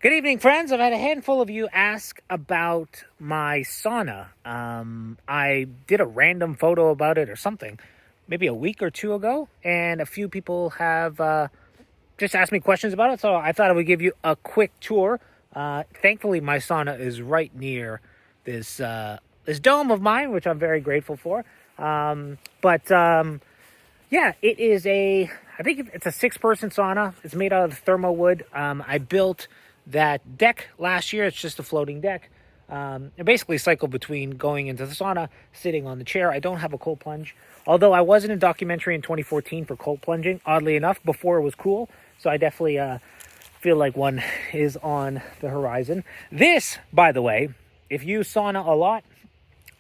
Good evening, friends. I've had a handful of you ask about my sauna. I did a random photo about it or something, maybe a week or two ago, and a few people have just asked me questions about it, so I thought I would give you a quick tour. Thankfully, my sauna is right near this dome of mine, which I'm very grateful for. Yeah, it is I think it's a 6-person sauna. It's made out of thermo wood. I built that deck last year. It's just a floating deck. I basically cycle between going into the sauna, sitting on the chair. I don't have a cold plunge. Although I was in a documentary in 2014 for cold plunging, oddly enough, before it was cool. So I definitely feel like one is on the horizon. This, by the way, if you sauna a lot,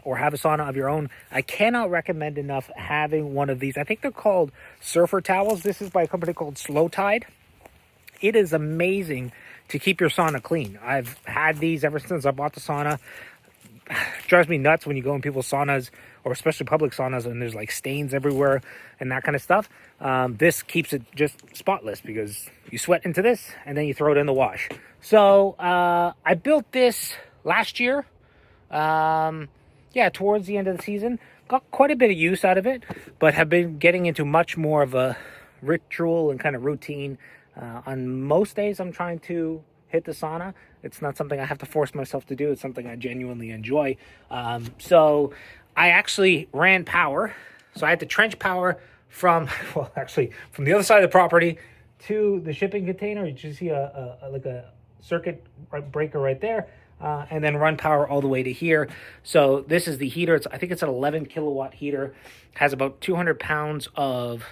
or have a sauna of your own, I cannot recommend enough having one of these. I think they're called surfer towels. This is by a company called Slow Tide. It is amazing to keep your sauna clean. I've had these ever since I bought the sauna. It drives me nuts when you go in people's saunas, or especially public saunas, and there's like stains everywhere and that kind of stuff. This keeps it just spotless because you sweat into this and then you throw it in the wash. So I built this last year. Towards the end of the season, got quite a bit of use out of it, but have been getting into much more of a ritual and kind of routine. On most days, I'm trying to hit the sauna. It's not something I have to force myself to do. It's something I genuinely enjoy. So I actually ran power. So I had to trench power from the other side of the property to the shipping container. You just see a circuit breaker right there. And then run power all the way to here. So this is the heater. I think it's an 11 kilowatt heater. Has about 200 pounds of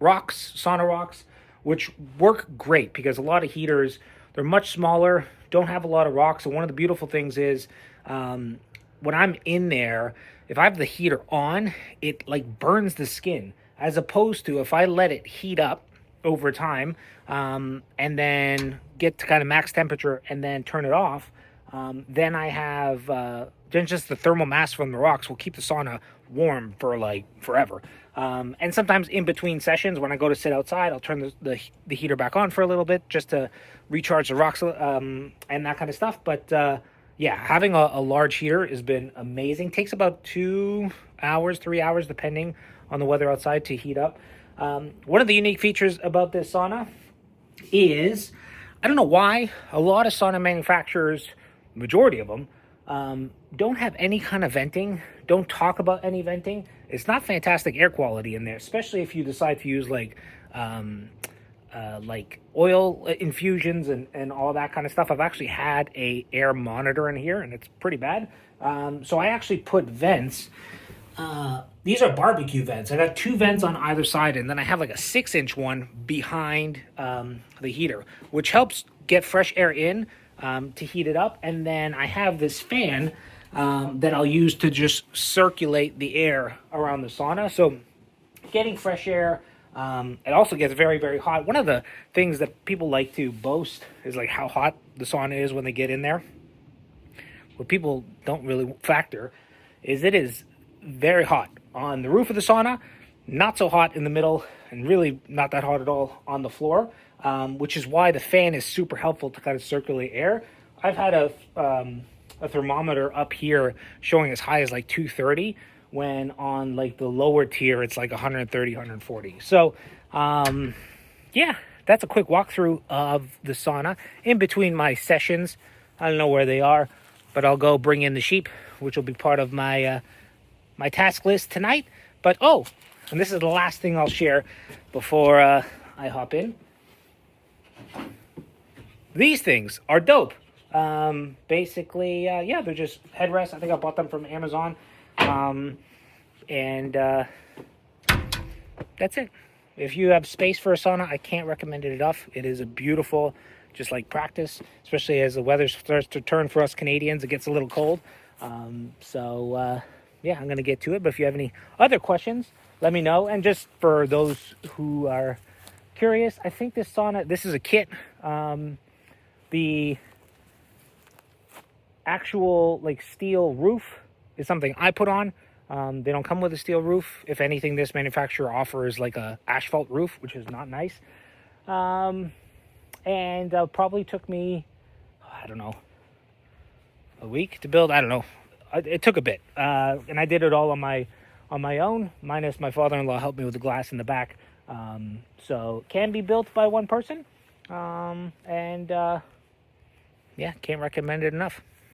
rocks, sauna rocks, which work great because a lot of heaters, they're much smaller, don't have a lot of rocks. And one of the beautiful things is when I'm in there, if I have the heater on, it like burns the skin, as opposed to if I let it heat up over time and then get to kind of max temperature and then turn it off, then I have then just the thermal mass from the rocks will keep the sauna warm for like forever. And sometimes in between sessions when I go to sit outside, I'll turn the heater back on for a little bit just to recharge the rocks and that kind of stuff. But having a large heater has been amazing. Takes about 2 hours, 3 hours, depending on the weather outside, to heat up. One of the unique features about this sauna is, I don't know why, a lot of sauna manufacturers, majority of them, don't have any kind of venting, don't talk about any venting. It's not fantastic air quality in there, especially if you decide to use like oil infusions and all that kind of stuff. I've actually had a air monitor in here and it's pretty bad. So I actually put vents. These are barbecue vents. I got 2 vents on either side, and then I have like a 6-inch one behind the heater, which helps get fresh air in to heat it up. And then I have this fan that I'll use to just circulate the air around the sauna. So getting fresh air. It also gets very, very hot. One of the things that people like to boast is like how hot the sauna is when they get in there. What people don't really factor is it is very hot on the roof of the sauna, not so hot in the middle, and really not that hot at all on the floor, which is why the fan is super helpful to kind of circulate air. I've had a thermometer up here showing as high as like 230, when on like the lower tier it's like 130, 140. So that's a quick walkthrough of the sauna. In between my sessions, I don't know where they are, but I'll go bring in the sheep, which will be part of my my task list tonight. But and this is the last thing I'll share before I hop in. These things are dope. Basically, they're just headrests. I think I bought them from Amazon. And that's it. If you have space for a sauna, I can't recommend it enough. It is a beautiful, just like practice, especially as the weather starts to turn for us Canadians. It gets a little cold. I'm going to get to it. But if you have any other questions, let me know. And just for those who are curious, I think this sauna, this is a kit. The actual like steel roof is something I put on. They don't come with a steel roof. If anything, this manufacturer offers like a asphalt roof, which is not nice. and probably took me, I don't know, a week to build. I don't know. It took a bit, and I did it all on my own, minus my father-in-law helped me with the glass in the back. So it can be built by one person, and yeah, can't recommend it enough.